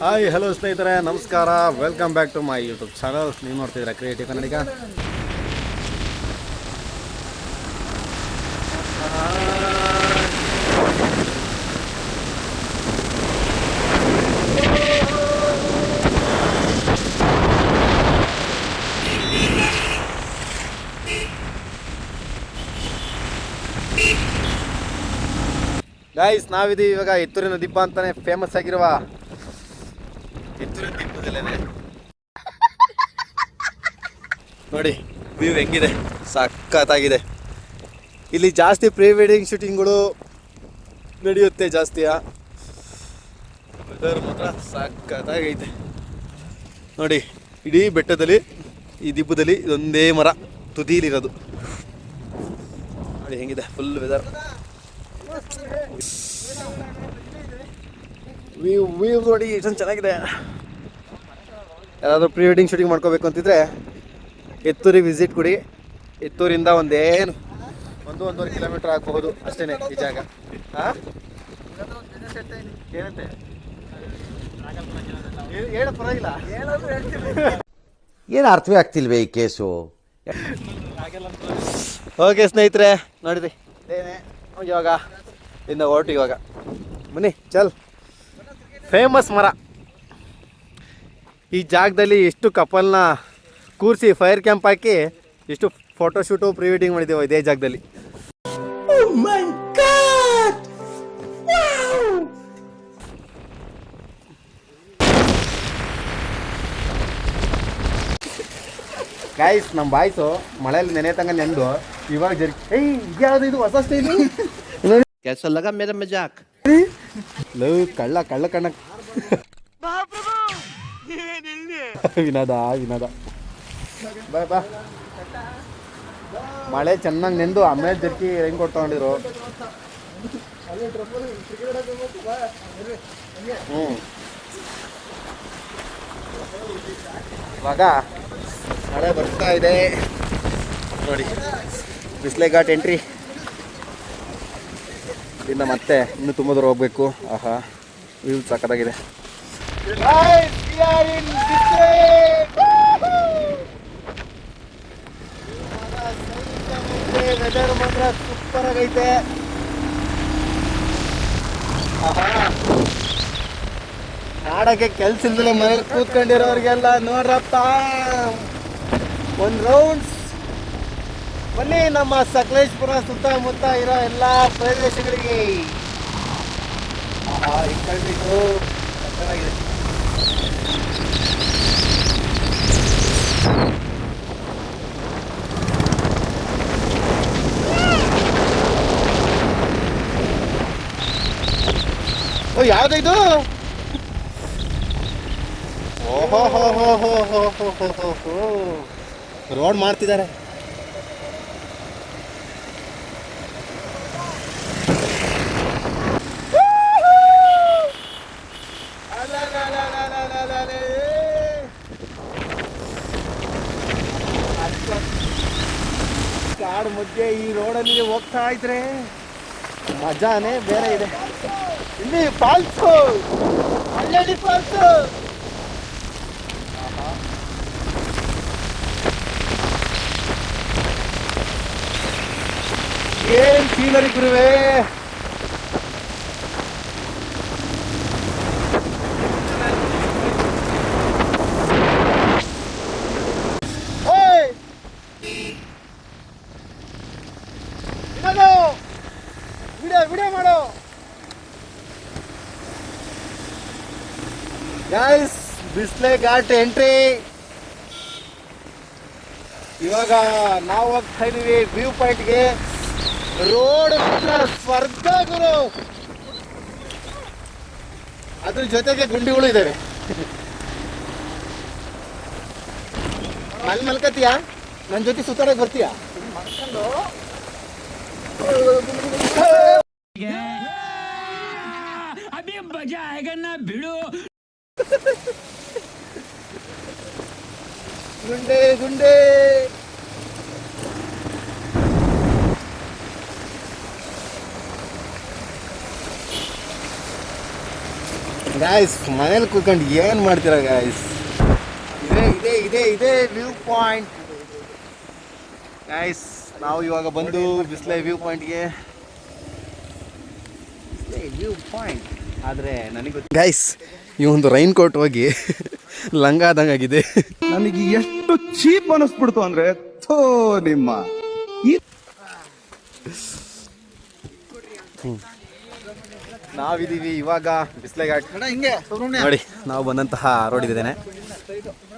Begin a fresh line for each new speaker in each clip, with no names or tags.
Hi hello ಸ್ನೇಹಿತರೆ, ನಮಸ್ಕಾರ. Welcome back to my YouTube channel. ನೀವು ನೋಡ್ತಿದ್ದೀರಾ ಕ್ರಿಯೇಟಿವ್ ಕನ್ನಡಿಗ. ಗೈಸ್, ನಾವಿದ್ದೀವಿ ಇವಾಗ ಎತ್ತೂರಿನ ದಿಬ್ಬ ಅಂತಾನೆ ಫೇಮಸ್ ಆಗಿರುವ ಎತ್ತೂರಿನ ದಿಬ್ಬದಲ್ಲೇ. ನೋಡಿ ವ್ಯೂ ಹೆಂಗಿದೆ, ಸಖತ್ತಾಗಿದೆ. ಇಲ್ಲಿ ಜಾಸ್ತಿ ಪ್ರೀ ವೆಡ್ಡಿಂಗ್ ಶೂಟಿಂಗ್ಗಳು ನಡೆಯುತ್ತೆ. ಜಾಸ್ತಿಯ ವೆದರ್ ಮಾತ್ರ ಸಖತ್ತಾಗೈತೆ. ನೋಡಿ, ಇಡೀ ಬೆಟ್ಟದಲ್ಲಿ ಈ ದಿಬ್ಬದಲ್ಲಿ ಇದೊಂದೇ ಮರ ತುದೀಲಿರೋದು. ನೋಡಿ ಹೆಂಗಿದೆ ಫುಲ್ ವೆದರ್. ವ್ಯೂ ನೋಡಿ ಎಷ್ಟೊಂದು ಚೆನ್ನಾಗಿದೆ. ಯಾರಾದರೂ ಪ್ರೀ ವೆಡ್ಡಿಂಗ್ ಶೂಟಿಂಗ್ ಮಾಡ್ಕೋಬೇಕು ಅಂತಿದ್ರೆ ಎತ್ತೂರಿಗೆ ವಿಸಿಟ್ ಕೊಡಿ. ಎತ್ತೂರಿಂದ ಒಂದೂವರೆ ಕಿಲೋಮೀಟರ್ ಆಗಬಹುದು ಅಷ್ಟೇ ಈ ಜಾಗ. ಏನಂತೆ ಹೇಳ ಪರವಾಗಿಲ್ಲ,
ಏನು ಅರ್ಥವೇ ಆಗ್ತಿಲ್ವೇ ಈ ಕೇಸು.
ಓಕೆ ಸ್ನೇಹಿತರೆ, ನೋಡಿರಿ ಇವಾಗ ಇನ್ನು ಹೊರಟು. ಇವಾಗ ಬನ್ನಿ ಚಲ್. ಫೇಮಸ್ ಮರ. ಈ ಜಾಗದಲ್ಲಿ ಎಷ್ಟು ಕಪಲ್ನ ಕೂರಿಸಿ ಫೈರ್ ಕ್ಯಾಂಪ್ ಹಾಕಿ ಎಷ್ಟು ಫೋಟೋಶೂಟು ಪ್ರೀ ವೆಡ್ಡಿಂಗ್ ಮಾಡಿದ್ದೇವೆ ಇದೇ ಜಾಗದಲ್ಲಿ. ಗೈಸ್, ನಮ್ಮ ಬಾಯ್ಸು ಮಳೆಯಲ್ಲಿ ನೆನೆತಂಗ ನೆಂದು ಇವಾಗ ಯಾವ್ದು ಇದು ಹೊಸ ಸ್ಟೈಲು.
कैसा लगा मेरा मजाक?
ಕಳ್ಳ ಕಣ್ಣ ವಿನೋದ ಬಾ. ಮಳೆ ಚೆನ್ನಾಗಿ ನೆಂದು ಆಮೇಲೆ ಜರ್ಕಿ ಹೆಂಗ್ ಕೊಡ್ತಗೊಂಡಿದ್ರು. ಇವಾಗ ಮಳೆ ಬರ್ತಾ ಇದೆ ನೋಡಿ. ಬಿಸ್ಲೆ ಘಾಟ್ ಎಂಟ್ರಿ. ಇನ್ನು ಮತ್ತೆ ಇನ್ನೂ ತುಂಬ ದೂರ ಹೋಗ್ಬೇಕು. ಆಹಾ, ವ್ಯೂ ಸಕ್ಕತ್ತಾಗಿದೆ. ವೆದರ್ ಮಾತ್ರ ಸೂಪರ್ ಆಗೈತೆ. ಆಡಕ್ಕೆ ಕೆಲ್ಸ ಇಲ್ದಲೆ ಮನೇಲಿ ಕೂತ್ಕೊಂಡಿರೋರಿಗೆಲ್ಲ ನೋಡ್ರಪ್ಪ, ಒಂದು ರೌಂಡ್ಸ್ ಬನ್ನಿ ನಮ್ಮ ಸಕಲೇಶ್ಪುರ ಸುತ್ತಮುತ್ತ ಇರೋ ಎಲ್ಲ ಪ್ರದೇಶಗಳಿಗೆ. ಇಟ್ಕೊಳ್ಬೇಕು, ಚೆನ್ನಾಗಿದೆ. ಓ, ಯಾವ್ದು? ಓಹೋ ಹೋ ಹೋ ಹೋ ಹೋ ಹೋ ಹೋ ಹೋ, ರೋಡ್ ಮಾಡ್ತಿದ್ದಾರೆ. ಕಾಡು ಮಧ್ಯೆ ಈ ರೋಡಲ್ಲಿ ಹೋಗ್ತಾ ಇದ್ರೆ ಮಜಾನೇ ಬೇರೆ ಇದೆ. ಇಲ್ಲಿ ಫಾಲ್ಸು, ಅಲ್ಲಡಿ ಫಾಲ್ಸು. ಏನ್ ಸೀನರಿ ಗುರುವೇ. ವಿಡಿಯೋ ಮಾಡು ಗೈಸ್. ಬಿಸ್ಲೆ ಘಾಟ್ ಎಂಟ್ರಿ. ಇವಾಗ ನಾವು ಹೋಗ್ತಾ ಇದೀವಿ ವ್ಯೂ ಪಾಯಿಂಟ್ಗೆ. ರೋಡ್ ಸ್ವರ್ಗ ಗುರು. ಅದ್ರ ಜೊತೆಗೆ ಗುಂಡಿಗಳು ಇದ್ದಾವೆ. ಅಲ್ಲಿ ಮಲ್ಕತ್ತೀಯಾ? ನನ್ನ ಜೊತೆ ಸುತ್ತಾಡಕ್ ಬರ್ತೀಯಾ?
अभी मजा आएगा ना भिड़ो.
ಗುಂಡೆ ಗಾಯ್ಸ್ ಮನೇಲಿ ಕೂತ್ಕೊಂಡು ಏನು ಮಾಡ್ತೀರಾ ಗಾಯ್ಸ್? ಇದೇ ವ್ಯೂ ಪಾಯಿಂಟ್ ಗಾಯ್ಸ್. ನಾವು ಇವಾಗ ಬಂದು ಬಿಸ್ಲೆ ವ್ಯೂ ಪಾಯಿಂಟ್ಗೆ. ವ್ಯೂ ಪಾಯಿಂಟ್ ಆದರೆ ನನಗೆ ಗಾಯ್ಸ್ ಈ ಒಂದು ರೈನ್ ಕೋಟ್ ಹೋಗಿ ಲಂಗ ಆದಂಗಾಗಿದೆ.
ನನಗೆ ಎಷ್ಟು ಚೀಪ್ ಅನಿಸ್ಬಿಡ್ತು ಅಂದ್ರೆ ಥೋ ನಿಮ್ಮ
ನಾವಿದ್ದೀವಿ ಇವಾಗ ಬಿಸ್ಲೆ ಘಾಟ್. ನೋಡಿ ನಾವು ಬಂದಂತಹ ರೋಡ್ ಇದ್ದೇನೆ.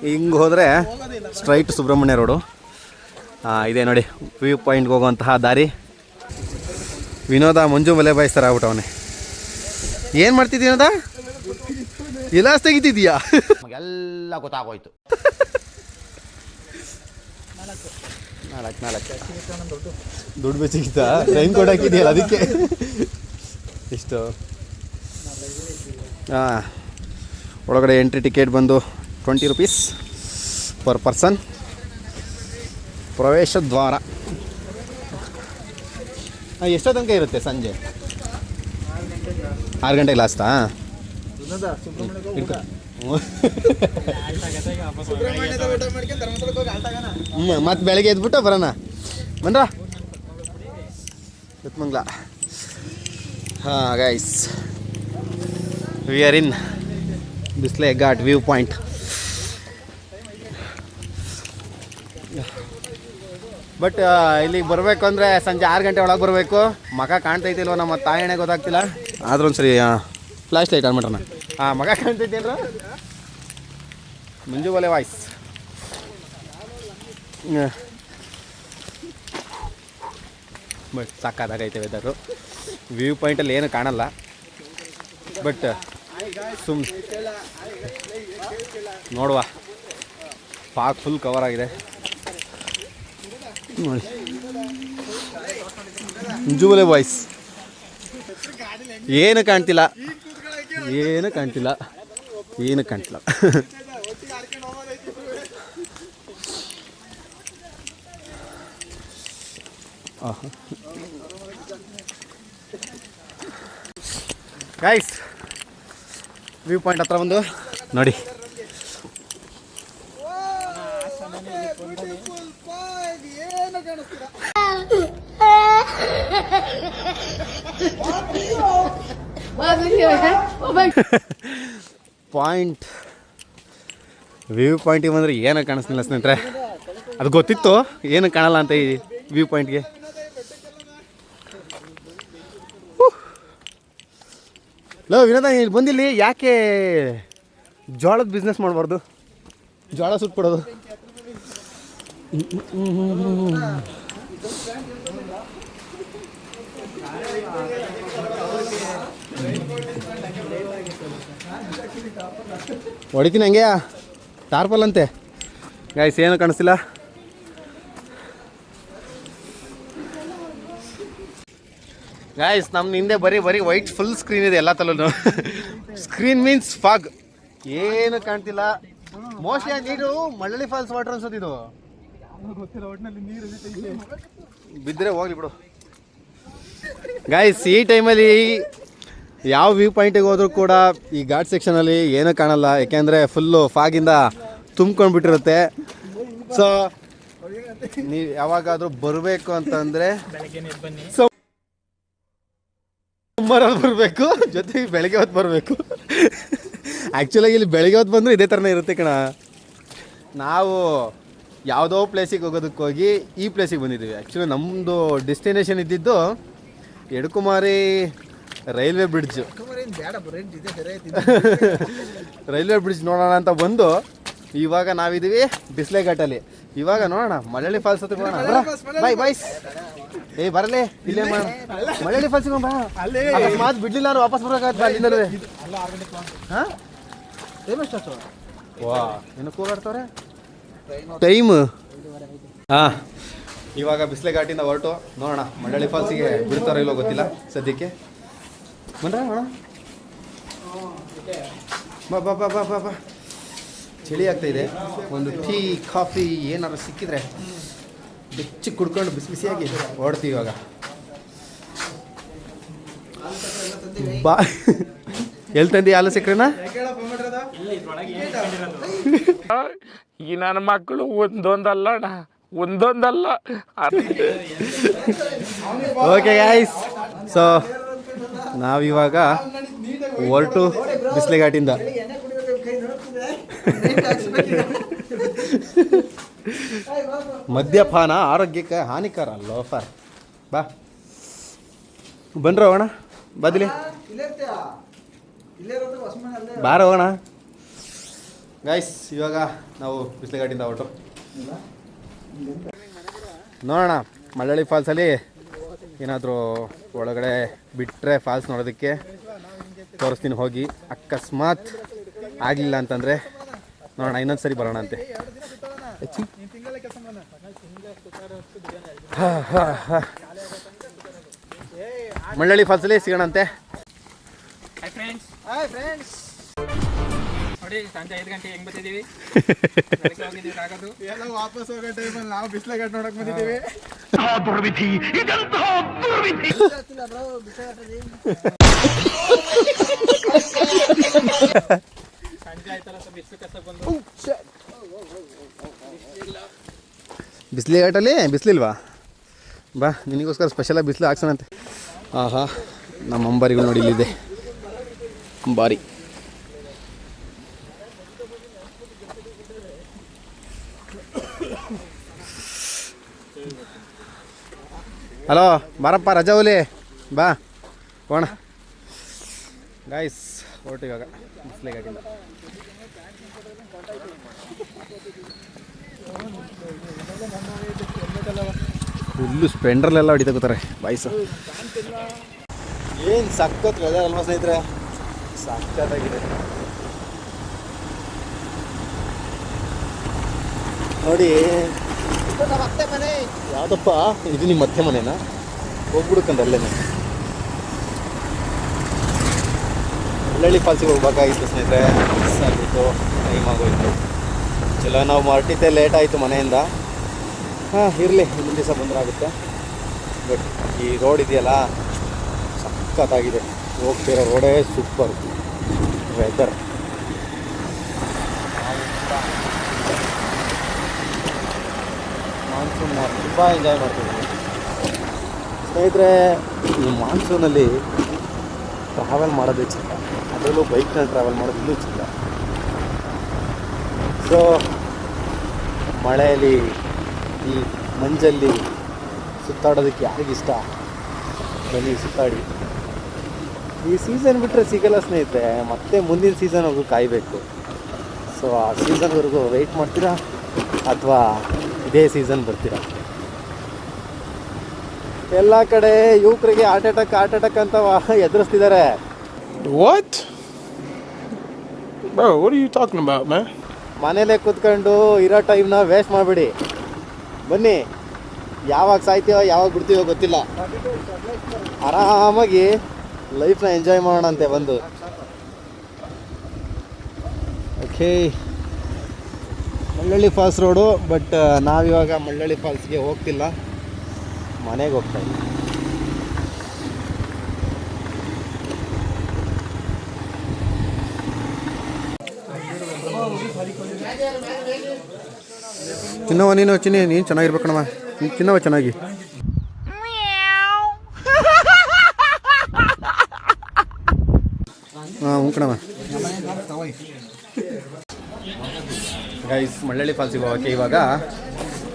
ಹಿಂಗೆ ಹೋದರೆ ಸ್ಟ್ರೈಟ್ ಸುಬ್ರಹ್ಮಣ್ಯ ರೋಡು ಇದೆ ನೋಡಿ. ವ್ಯೂ ಪಾಯಿಂಟ್ಗೆ ಹೋಗುವಂತಹ ದಾರಿ. ವಿನೋದ ಮಂಜು ಮಲೆ ಬಾಯಿಸ್ತಾರೆ ಆಗ್ಬಿಟ್ಟು ಅವನೇ. ಏನು ಮಾಡ್ತಿದ್ದೀ ವಿನೋದ? ಇಲಾಸ್ ತೆಗಿತಿದ್ದೀಯಾ?
ಎಲ್ಲ ಗೊತ್ತಾಗೋಯ್ತು.
ನಾಲ್ಕು ದುಡ್ಡು ಬೆಚ್ಚಿಗಿತ್ತಾ? ರೈನ್ ಕೋಟ್ ಹಾಕಿದೆಯಲ್ಲ ಅದಕ್ಕೆ ಇಷ್ಟು. ಒಳಗಡೆ ಎಂಟ್ರಿ ಟಿಕೆಟ್ ಬಂದು 20 ರೂಪೀಸ್ ಪರ್ ಪರ್ಸನ್. ಪ್ರವೇಶ ದ್ವಾರ ಎಷ್ಟೋ ತನಕ ಇರುತ್ತೆ? ಸಂಜೆ 6 ಗಂಟೆಗೆ ಲಾಸ್ಟಾ? ಮತ್ತೆ ಬೆಳಗ್ಗೆ ಎದ್ಬಿಟ್ಟು ಬರೋಣ ಬನ್ರ ಎತ್ಮಂಗ್ಲ. ಹಾಂ guys, we are in Bisle Ghat view point. But ಇಲ್ಲಿಗೆ ಬರಬೇಕು ಅಂದರೆ ಸಂಜೆ 6 ಗಂಟೆ ಒಳಗೆ ಬರಬೇಕು. ಮಗ ಕಾಣ್ತೈತಿಲ್ವ ನಮ್ಮ ತಾಯಣೆ ಗೊತ್ತಾಗ್ತಿಲ್ಲ. ಆದ್ರೂ ಒಂದು ಸರಿ ಫ್ಲಾಶ್ ಲೈಟ್ ಆನ್ ಮಾಡೋಣ. ಮಗ ಕಾಣ್ತೈತೇನ್ರ? ಮಂಜು ಬಲೆ ವಾಯ್ಸ್. ಬಟ್ ಸಾಕಾದಾಗೈತೆ ವೆದರು. ವ್ಯೂ ಪಾಯಿಂಟಲ್ಲಿ ಏನು ಕಾಣಲ್ಲ, ಬಟ್ ನೋಡುವ. ಫಾಗ್ ಫುಲ್ ಕವರ್ ಆಗಿದೆ ನೋಡಿ. ಮಂಜು ಬಲೆ ವಾಯ್ಸ್. ಏನು ಕಾಣ್ತಿಲ್ಲ. ಗೈಸ್ ವ್ಯೂ ಪಾಯಿಂಟ್ ಹತ್ರ ಬಂದು ನೋಡಿ. ಪಾಯಿಂಟ್ ವ್ಯೂ ಪಾಯಿಂಟಿಗೆ ಬಂದರೆ ಏನೂ ಕಾಣಿಸ್ತಿಲ್ಲ ಸ್ನೇಹಿತರೆ. ಅದು ಗೊತ್ತಿತ್ತು ಏನು ಕಾಣಲ್ಲ ಅಂತ ಈ ವ್ಯೂ ಪಾಯಿಂಟ್ಗೆ. ಲೋ ವಿನೋದ, ಇಲ್ಲಿ ಬಂದಿಲ್ಲಿ ಯಾಕೆ ಜೋಳದ ಬಿಸ್ನೆಸ್ ಮಾಡಬಾರ್ದು? ಜೋಳ ಸುಟ್ಬಿಡೋದು. ಹೊಡಿತೀನಿ ಹಂಗೆ ಟಾರ್ಪಲ್ ಅಂತೆ ಗಾಯ್ಸ್. ಏನು ಕಾಣಿಸ್ತಿಲ್ಲ. ಗಾಯ್ಸ್ ನಮ್ಮ ಹಿಂದೆ ಬರೀ ವೈಟ್ ಫುಲ್ ಸ್ಕ್ರೀನ್ ಇದೆ ಎಲ್ಲ ತಲೂ. Screen means fog. ಏನು ಕಾಣ್ತಿಲ್ಲ. ಮೋಸ್ಟ್ಲಿ ನೀರು ಮಳ್ಳಳ್ಳಿ ಫಾಲ್ಸ್ ವಾಟರ್ ಅನ್ಸೋದು. ಇದು ಬಿದ್ದರೆ ಹೋಗ್ಲಿ ಬಿಡು ಗಾಯ್ಸ್. ಈ ಟೈಮಲ್ಲಿ ಯಾವ ವ್ಯೂ ಪಾಯಿಂಟಿಗೆ ಹೋದ್ರೂ ಕೂಡ ಈ ಘಾಟ್ ಸೆಕ್ಷನಲ್ಲಿ ಏನೂ ಕಾಣಲ್ಲ, ಯಾಕೆಂದರೆ ಫುಲ್ಲು ಫಾಗಿಂದ ತುಂಬ್ಕೊಂಡ್ಬಿಟ್ಟಿರುತ್ತೆ. ಸೊ ನೀವು ಯಾವಾಗಾದರೂ ಬರಬೇಕು ಅಂತಂದರೆ ಸಮ್ಮರಲ್ಲಿ ಬರಬೇಕು, ಜೊತೆಗೆ ಬೆಳಗ್ಗೆ ಹೊತ್ತು ಬರಬೇಕು. ಆ್ಯಕ್ಚುಲಾಗಿ ಇಲ್ಲಿ ಬೆಳಗ್ಗೆ ಹೊತ್ತು ಬಂದರೂ ಇದೇ ಥರನೇ ಇರುತ್ತೆ ಕಣ. ನಾವು ಯಾವುದೋ ಪ್ಲೇಸಿಗೆ ಹೋಗೋದಕ್ಕೆ ಹೋಗಿ ಈ ಪ್ಲೇಸಿಗೆ ಬಂದಿದ್ದೀವಿ. ಆ್ಯಕ್ಚುಲಿ ನಮ್ಮದು ಡೆಸ್ಟಿನೇಷನ್ ಇದ್ದಿದ್ದು ಎಡಕುಮಾರಿ ರೈಲ್ವೆ ಬ್ರಿಡ್ಜ್. ರೈಲ್ವೆ ಬ್ರಿಡ್ಜ್ ನೋಡೋಣ ಅಂತ ಬಂದು ಇವಾಗ ನಾವಿದ್ದೀವಿ ಬಿಸ್ಲೆ ಘಾಟಲ್ಲಿ. ಇವಾಗ ನೋಡೋಣ ಮಳ್ಳಳ್ಳಿ ಫಾಲ್ಸ್ ಹತ್ರ ಹೋಗೋಣ. ಬಾಯ್ ಬಾಯ್ಸ್. ಬರಲೇ ಇಲ್ಲೇ ಮಾಡೋಣ. ಮಳ್ಳಳ್ಳಿ ಫಾಲ್ಸ್ಗೆ ಬಾ. ಮಾತು ಬಿಡ್ಲಿಲ್ಲ ನಾನು ವಾಪಸ್ ಬರೋಕ್ಕಾಗತ್ತೆ ಅಲ್ಲಿಂದಲೇ. ಹಾಂ ಟೈಮ್ ಎಷ್ಟಾಯ್ತು? ವಾ ಏನು ಕೂಗಾಡ್ತವ್ರೆ ಟೈಮ್. ಹಾಂ ಇವಾಗ ಬಿಸ್ಲೆ ಘಾಟಿಂದ ಹೊರಟು ನೋಡೋಣ ಮಳ್ಳಳ್ಳಿ ಫಾಲ್ಸಿಗೆ ಬಿಡ್ತಾರೋ ಇಲ್ಲೋ ಗೊತ್ತಿಲ್ಲ ಸದ್ಯಕ್ಕೆ. ಬನ್ರ ಅಣ್ಣ, ಬಾ ಬಾ ಬಾ ಬಾ ಬಾ ಬಾ. ಚಳಿ ಆಗ್ತಾಯಿದೆ. ಒಂದು ಟೀ ಕಾಫಿ ಏನಾರು ಸಿಕ್ಕಿದ್ರೆ ಬೆಚ್ಚಿ ಕುಡ್ಕೊಂಡು ಬಿಸಿ ಬಿಸಿಯಾಗಿ ಓಡ್ತೀವಿ ಇವಾಗ. ಎಲ್ಲಿ ತಂದಿ ಹಾಲು ಸಕ್ಕರೆನಾ?
ಈ ನನ್ನ ಮಕ್ಕಳು ಒಂದೊಂದಲ್ಲ
ಓಕೆ ಗೈಸ್, ಸೊ ನಾವಿವಾಗ ಹೊರಟು ಬಿಸ್ಲೆಘಾಟಿಂದ ಮದ್ಯಪಾನ ಆರೋಗ್ಯಕ್ಕೆ ಹಾನಿಕರ ಲೋಫರ್. ಬಾ ಬನ್ರ ಹೋಗೋಣ, ಬದಲಿ ಬಾರ ಹೋಗೋಣ ಗೈಸ್. ಇವಾಗ ನಾವು ಬಿಸ್ಲೆಘಾಟಿಂದ ಹೊರಟು ನೋಡೋಣ ಮಳ್ಳಳ್ಳಿ ಫಾಲ್ಸಲ್ಲಿ ಏನಾದರೂ ಒಳಗಡೆ ಬಿಟ್ಟರೆ ಫಾಲ್ಸ್ ನೋಡೋದಕ್ಕೆ ತೋರಿಸ್ತೀನಿ ಹೋಗಿ. ಅಕಸ್ಮಾತ್ ಆಗಲಿಲ್ಲ ಅಂತಂದರೆ ನೋಡೋಣ, ಇನ್ನೊಂದು ಸರಿ ಬರೋಣ ಅಂತೆ. ಮಳ್ಳಳ್ಳಿ ಫಾಲ್ಸಲ್ಲಿ ಸಿಗೋಣಂತೆ.
ನೋಡಿ ಸಂಜೆ 5 ಗಂಟೆ ಹೆಂಗ್ ಬರ್ತಿದ್ದೀವಿ.
ವಾಪಸ್ ಹೋಗೋ ಟೈಮಲ್ಲಿ ನಾವು ಬಿಸ್ಲೆಘಾಟ್ ನೋಡಕ್ ಬಂದಿದ್ದೀವಿ.
ಸಂಜೆ ಆಯ್ತಲ್ಲ, ಬಿಸಿಲು ಕಸ ಬಂದು
ಬಿಸ್ಲಿಘಾಟಲ್ಲಿ ಬಿಸಿಲಿಲ್ವಾ? ಬಾ ನಿನಗೋಸ್ಕರ ಸ್ಪೆಷಲಾಗಿ ಬಿಸಿಲು ಹಾಕ್ಸೋಣಂತೆ. ಆಹಾ, ನಮ್ಮ ಅಂಬಾರಿಗಳು ನೋಡಿ ಇಲ್ಲಿದೆ ಅಂಬಾರಿ. ಹಲೋ ಬಾರಪ್ಪ ರಜಾವಲಿ, ಬಾ ಹೋಣ ಗಾಯ್ಸ್. ಹೊರಟು ಇವಾಗ ಬಿಸ್ಲಿಘಾಟಿಂದ. Full ಸ್ಪೆಂಡ್ರಲ್ಲೆಲ್ಲ ಹೊಡಿತಗೋತಾರೆ boys. ಏನು ಸಖತ್ ವೆದರ್ ಅಲ್ವಾ ಸ್ನೇಹಿತರೆ, ಸಖತ್ತಾಗಿದೆ ನೋಡಿ. ಯಾವುದಪ್ಪ ಇದು, ನಿಮ್ಮ ಮತ್ತೆ ಮನೆನಾ? ಹೋಗ್ಬಿಡುತ್ತಂದ್ರೆ ಮಳ್ಳಳ್ಳಿ ಫಾಲ್ಸಿಗೆ ಹೋಗ್ಬೇಕಾಗಿತ್ತು ಸ್ನೇಹಿತರೆ, ಮಿಸ್ ಆಗಿತ್ತು, ಟೈಮ್ ಆಗೋಯ್ತು. ಚಲೋ ನಾವು ಹೊರಟಿದ್ದೆ ಲೇಟ್ ಆಯಿತು ಮನೆಯಿಂದ. ಹಾಂ ಇರಲಿ, ಇನ್ನೊಂದು ದಿವಸ ಬಂದರಾಗುತ್ತೆ. ಬಟ್ ಈ ರೋಡ್ ಇದೆಯಲ್ಲ ಸಖತ್ತಾಗಿದೆ, ಹೋಗ್ತಿರೋ ರೋಡೇ ಸೂಪರ್. ವೆದರ್ ಮಾನ್ಸೂನ್ನ ತುಂಬ ಎಂಜಾಯ್ ಮಾಡ್ತಿದ್ದೀನಿ ಸ್ನೇಹಿತರೆ. ಈ ಮಾನ್ಸೂನಲ್ಲಿ ಟ್ರಾವೆಲ್ ಮಾಡೋದೇ ಚಿಕ್ಕ, ಅದರಲ್ಲೂ ಬೈಕ್ನಲ್ಲಿ ಟ್ರಾವೆಲ್ ಮಾಡೋದು ಇನ್ನೂ ಚಿಕ್ಕ. ಸೊ ಮಳೆಯಲ್ಲಿ ಈ ಮಂಜಲ್ಲಿ ಸುತ್ತಾಡೋದಕ್ಕೆ ಯಾರಿಗಿಷ್ಟ? ಬನ್ನಿ ಸುತ್ತಾಡಿ. ಈ ಸೀಸನ್ ಬಿಟ್ಟರೆ ಸಿಗಲ್ಲ ಸ್ನೇಹಿತರೆ, ಮತ್ತೆ ಮುಂದಿನ ಸೀಸನ್ವರೆಗೂ ಕಾಯಬೇಕು. ಸೊ ಆ ಸೀಸನ್ವರೆಗೂ ವೆಯ್ಟ್ ಮಾಡ್ತೀರಾ ಅಥವಾ ಇದೇ ಸೀಸನ್ ಬರ್ತೀರಾ? ಎಲ್ಲ ಕಡೆ ಯುವಕರಿಗೆ ಹಾರ್ಟ್ ಅಟ್ಯಾಕ್ ಅಂತ ಎದುರಿಸ್ತಿದ್ದಾರೆ.
What? Bro, what are you talking about, man?
ಮನೇಲೇ ಕೂತ್ಕೊಂಡು ಇರೋ ಟೈಮ್ನ ವೇಸ್ಟ್ ಮಾಡಿಬಿಡಿ. ಬನ್ನಿ, ಯಾವಾಗ ಸಾಯ್ತೀವೋ ಯಾವಾಗ ಬಿಡ್ತೀವೋ ಗೊತ್ತಿಲ್ಲ, ಆರಾಮಾಗಿ ಲೈಫ್ನ ಎಂಜಾಯ್ ಮಾಡೋಣ ಅಂತೆ ಬಂದು. Okay, Mallalli falls road. But ನಾವಿವಾಗ ಮಳ್ಳಳ್ಳಿ ಫಾಲ್ಸ್ಗೆ ಹೋಗ್ತಿಲ್ಲ, ಮನೆಗೆ ಹೋಗ್ತಾ ಇದ್ದೀವಿ. ಚಿನ್ನವ ನೀನು ನೀನು ಚೆನ್ನಾಗಿರ್ಬೇಕಣವ, ಚಿನ್ನವ ಚೆನ್ನಾಗಿ. ಹಾಂ ಹ್ಞೂ ಕಣವ. ಗೈಸ್, ಮಳ್ಳಳ್ಳಿ ಫಾಲ್ಸಿಗೆ ಹೋಗೋಕ್ಕೆ ಇವಾಗ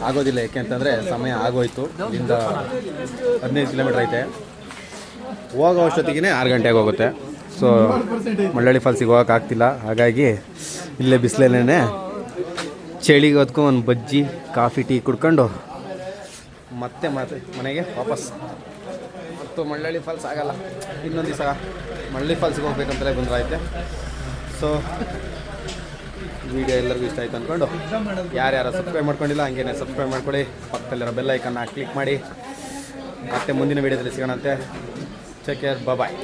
ಆಗೋದಿಲ್ಲ, ಯಾಕೆ ಅಂತಂದರೆ ಸಮಯ ಆಗೋಯ್ತು. ಇಲ್ಲಿಂದ 15 ಕಿಲೋಮೀಟ್ರ್ ಐತೆ. ಹೋಗೋ ಅಷ್ಟೊತ್ತಿಗೆ 6 ಗಂಟೆಗೆ ಹೋಗುತ್ತೆ. ಸೊ ಮಳ್ಳಳ್ಳಿ ಫಾಲ್ಸಿಗೆ ಹೋಗೋಕ್ಕಾಗ್ತಿಲ್ಲ, ಹಾಗಾಗಿ ಇಲ್ಲೇ ಬಿಸಿಲಲ್ಲೇ ಚಳಿಗೆ ಹೊತ್ಕೊಂಡು ಒಂದು ಬಜ್ಜಿ ಕಾಫಿ ಟೀ ಕುಡ್ಕೊಂಡು ಮತ್ತೆ ಮನೆಗೆ ವಾಪಸ್. ಮತ್ತು ಮಳ್ಳಳ್ಳಿ ಫಾಲ್ಸ್ ಆಗಲ್ಲ, ಇನ್ನೊಂದು ದಿವಸ ಮಳ್ಳಳ್ಳಿ ಫಾಲ್ಸಿಗೆ ಹೋಗ್ಬೇಕಂತಲೇ ಬಂದ್ರೈತೆ. ಸೊ ವಿಡಿಯೋ ಎಲ್ಲರಿಗೂ ಇಷ್ಟ ಆಯ್ತು ಅಂದ್ಕೊಂಡು ಯಾರ್ಯಾರು ಸಬ್ಸ್ಕ್ರೈಬ್ ಮಾಡ್ಕೊಂಡಿಲ್ಲ ಹಂಗೇನೆ ಸಬ್ಸ್ಕ್ರೈಬ್ ಮಾಡ್ಕೊಳ್ಳಿ, ಪಕ್ಕದಲ್ಲಿರೋ ಬೆಲ್ ಐಕನ್ನ ಕ್ಲಿಕ್ ಮಾಡಿ. ಮತ್ತೆ ಮುಂದಿನ ವೀಡಿಯೋದಲ್ಲಿ ಸಿಗೋಣಂತೆ. ಟೇಕ್ ಕೇರ್, ಬಾಯ್.